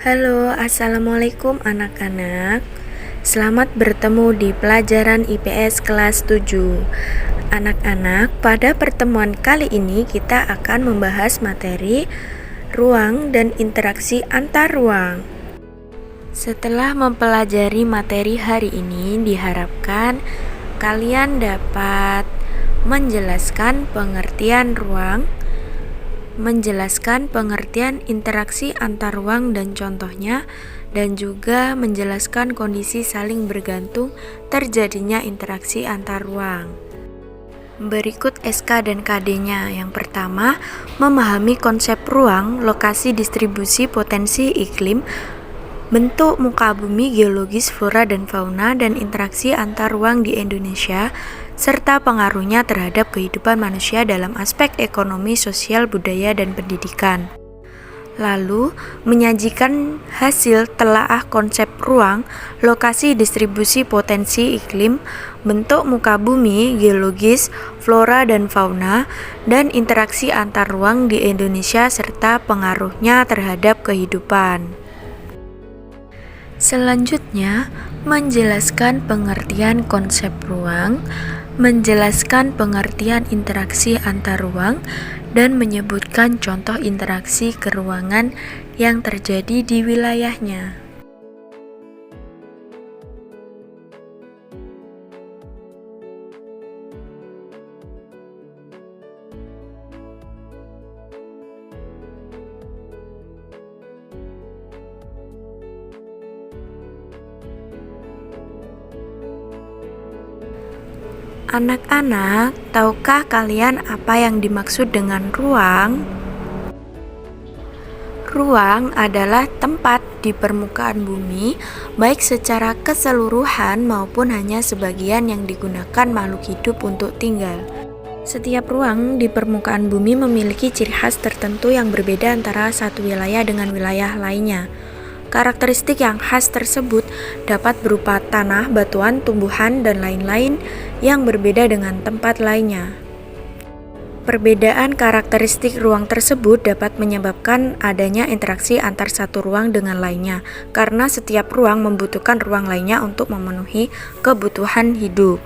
Halo, assalamualaikum anak-anak. Selamat bertemu di pelajaran IPS kelas 7. Anak-anak, pada pertemuan kali ini kita akan membahas materi ruang dan interaksi antar ruang. Setelah mempelajari materi hari ini, diharapkan kalian dapat menjelaskan pengertian ruang, menjelaskan pengertian interaksi antar ruang dan contohnya, dan juga menjelaskan kondisi saling bergantung terjadinya interaksi antar ruang. Berikut SK dan KD-nya. Yang pertama, memahami konsep ruang, lokasi distribusi potensi iklim, bentuk muka bumi, geologis, flora dan fauna, dan interaksi antar ruang di Indonesia, serta pengaruhnya terhadap kehidupan manusia dalam aspek ekonomi, sosial, budaya, dan pendidikan. Lalu, menyajikan hasil telaah konsep ruang, lokasi distribusi potensi iklim, bentuk muka bumi, geologis, flora dan fauna, dan interaksi antar ruang di Indonesia serta pengaruhnya terhadap kehidupan. Selanjutnya, menjelaskan pengertian konsep ruang, menjelaskan pengertian interaksi antar ruang, dan menyebutkan contoh interaksi keruangan yang terjadi di wilayahnya. Anak-anak, tahukah kalian apa yang dimaksud dengan ruang? Ruang adalah tempat di permukaan bumi, baik secara keseluruhan maupun hanya sebagian yang digunakan makhluk hidup untuk tinggal. Setiap ruang di permukaan bumi memiliki ciri khas tertentu yang berbeda antara satu wilayah dengan wilayah lainnya. Karakteristik yang khas tersebut dapat berupa tanah, batuan, tumbuhan, dan lain-lain yang berbeda dengan tempat lainnya. Perbedaan karakteristik ruang tersebut dapat menyebabkan adanya interaksi antar satu ruang dengan lainnya, karena setiap ruang membutuhkan ruang lainnya untuk memenuhi kebutuhan hidup.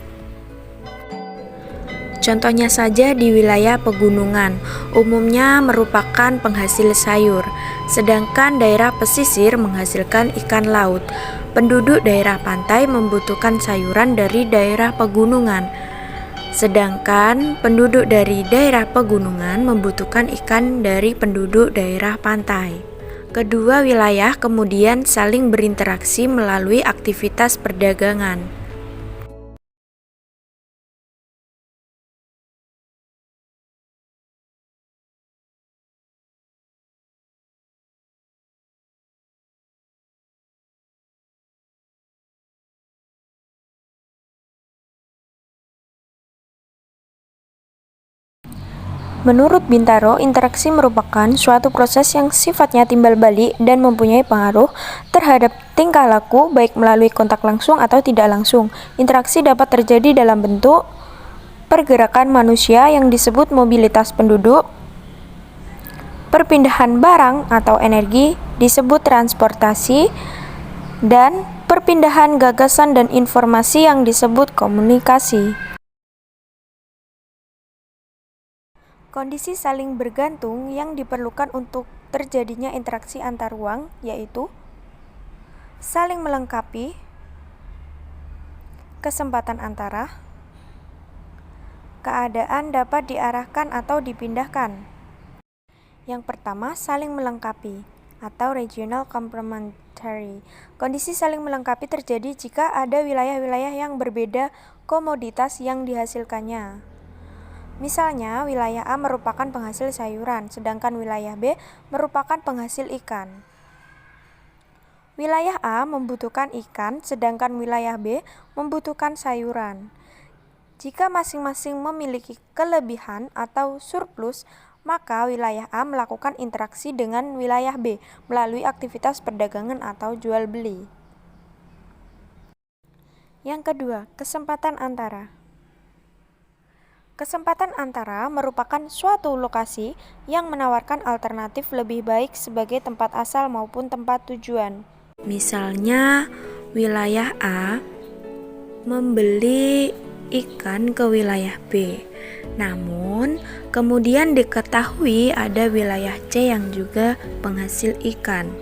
Contohnya saja di wilayah pegunungan, umumnya merupakan penghasil sayur, sedangkan daerah pesisir menghasilkan ikan laut. Penduduk daerah pantai membutuhkan sayuran dari daerah pegunungan, sedangkan penduduk dari daerah pegunungan membutuhkan ikan dari penduduk daerah pantai. Kedua wilayah kemudian saling berinteraksi melalui aktivitas perdagangan. Menurut Bintaro, interaksi merupakan suatu proses yang sifatnya timbal balik dan mempunyai pengaruh terhadap tingkah laku, baik melalui kontak langsung atau tidak langsung. Interaksi dapat terjadi dalam bentuk pergerakan manusia yang disebut mobilitas penduduk, perpindahan barang atau energi disebut transportasi, dan perpindahan gagasan dan informasi yang disebut komunikasi. Kondisi saling bergantung yang diperlukan untuk terjadinya interaksi antar ruang yaitu saling melengkapi, kesempatan antara, keadaan dapat diarahkan atau dipindahkan. Yang pertama, saling melengkapi atau regional complementary. Kondisi saling melengkapi terjadi jika ada wilayah-wilayah yang berbeda komoditas yang dihasilkannya. Misalnya, wilayah A merupakan penghasil sayuran, sedangkan wilayah B merupakan penghasil ikan. Wilayah A membutuhkan ikan, sedangkan wilayah B membutuhkan sayuran. Jika masing-masing memiliki kelebihan atau surplus, maka wilayah A melakukan interaksi dengan wilayah B melalui aktivitas perdagangan atau jual beli. Yang kedua, kesempatan antara. Kesempatan antara merupakan suatu lokasi yang menawarkan alternatif lebih baik sebagai tempat asal maupun tempat tujuan. Misalnya, wilayah A membeli ikan ke wilayah B. Namun, kemudian diketahui ada wilayah C yang juga penghasil ikan.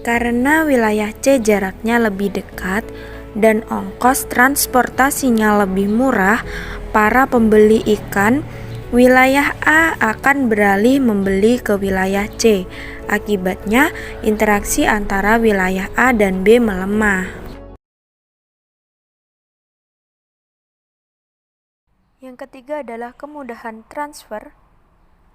Karena wilayah C jaraknya lebih dekat dan ongkos transportasinya lebih murah, para pembeli ikan wilayah A akan beralih membeli ke wilayah C. Akibatnya, interaksi antara wilayah A dan B melemah. Yang ketiga adalah kemudahan transfer.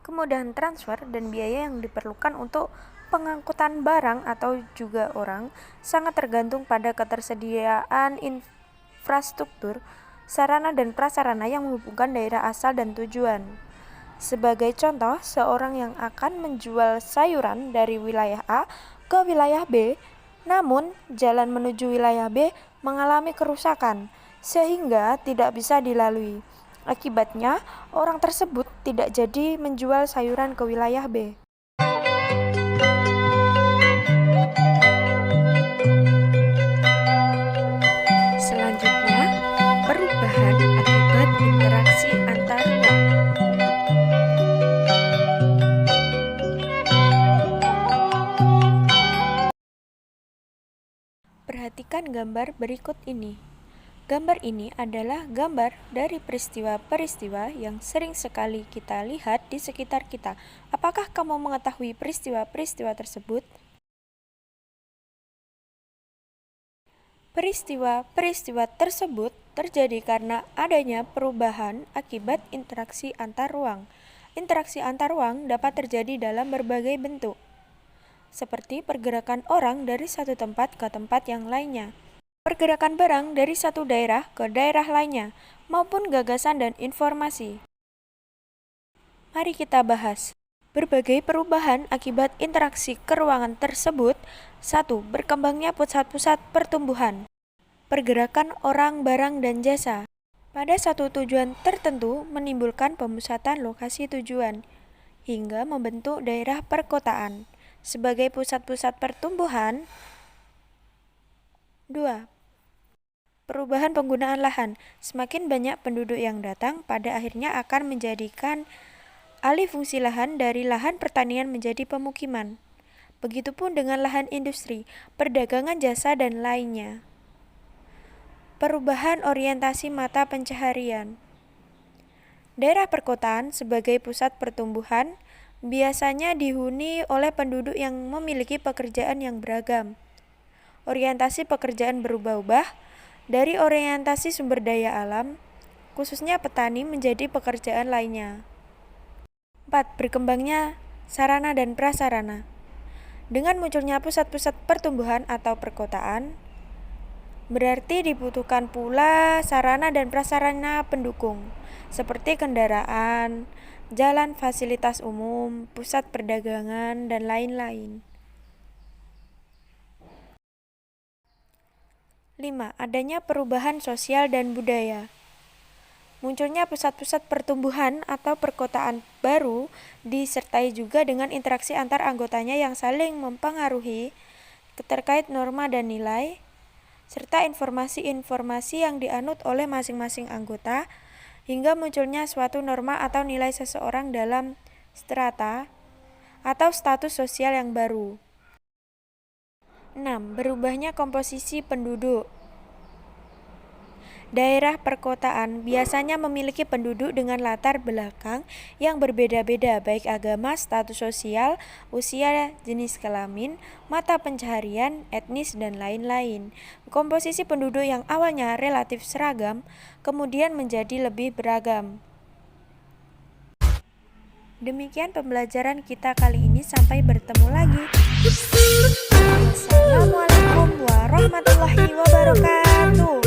Kemudahan transfer dan biaya yang diperlukan untuk pengangkutan barang atau juga orang sangat tergantung pada ketersediaan infrastruktur, sarana dan prasarana yang menghubungkan daerah asal dan tujuan. Sebagai contoh, seorang yang akan menjual sayuran dari wilayah A ke wilayah B, namun jalan menuju wilayah B mengalami kerusakan sehingga tidak bisa dilalui. Akibatnya, orang tersebut tidak jadi menjual sayuran ke wilayah B. Selanjutnya, perubahan akibat interaksi antar ruang. Perhatikan gambar berikut ini. Gambar ini adalah gambar dari peristiwa-peristiwa yang sering sekali kita lihat di sekitar kita. Apakah kamu mengetahui peristiwa-peristiwa tersebut? Peristiwa-peristiwa tersebut terjadi karena adanya perubahan akibat interaksi antar ruang. Interaksi antar ruang dapat terjadi dalam berbagai bentuk, seperti pergerakan orang dari satu tempat ke tempat yang lainnya, pergerakan barang dari satu daerah ke daerah lainnya, maupun gagasan dan informasi. Mari kita bahas. Berbagai perubahan akibat interaksi keruangan tersebut. 1. Berkembangnya pusat-pusat pertumbuhan. Pergerakan orang, barang, dan jasa. Pada satu tujuan tertentu menimbulkan pemusatan lokasi tujuan, hingga membentuk daerah perkotaan. Sebagai pusat-pusat pertumbuhan. 2. Perubahan penggunaan lahan. Semakin banyak penduduk yang datang, pada akhirnya akan menjadikan alih fungsi lahan dari lahan pertanian menjadi pemukiman. Begitupun dengan lahan industri, perdagangan jasa, dan lainnya. Perubahan orientasi mata pencaharian. Daerah perkotaan sebagai pusat pertumbuhan biasanya dihuni oleh penduduk yang memiliki pekerjaan yang beragam. Orientasi pekerjaan berubah-ubah dari orientasi sumber daya alam, khususnya petani, menjadi pekerjaan lainnya. 4. Berkembangnya sarana dan prasarana. Dengan munculnya pusat-pusat pertumbuhan atau perkotaan, berarti dibutuhkan pula sarana dan prasarana pendukung, seperti kendaraan, jalan, fasilitas umum, pusat perdagangan, dan lain-lain. 5. Adanya perubahan sosial dan budaya. Munculnya pusat-pusat pertumbuhan atau perkotaan baru disertai juga dengan interaksi antar anggotanya yang saling mempengaruhi terkait norma dan nilai, serta informasi-informasi yang dianut oleh masing-masing anggota, hingga munculnya suatu norma atau nilai seseorang dalam strata atau status sosial yang baru. 6. Berubahnya komposisi penduduk. Daerah perkotaan biasanya memiliki penduduk dengan latar belakang yang berbeda-beda, baik agama, status sosial, usia, jenis kelamin, mata pencaharian, etnis, dan lain-lain. Komposisi penduduk yang awalnya relatif seragam, kemudian menjadi lebih beragam. Demikian pembelajaran kita kali ini, sampai bertemu lagi. Wassalamualaikum warahmatullahi wabarakatuh.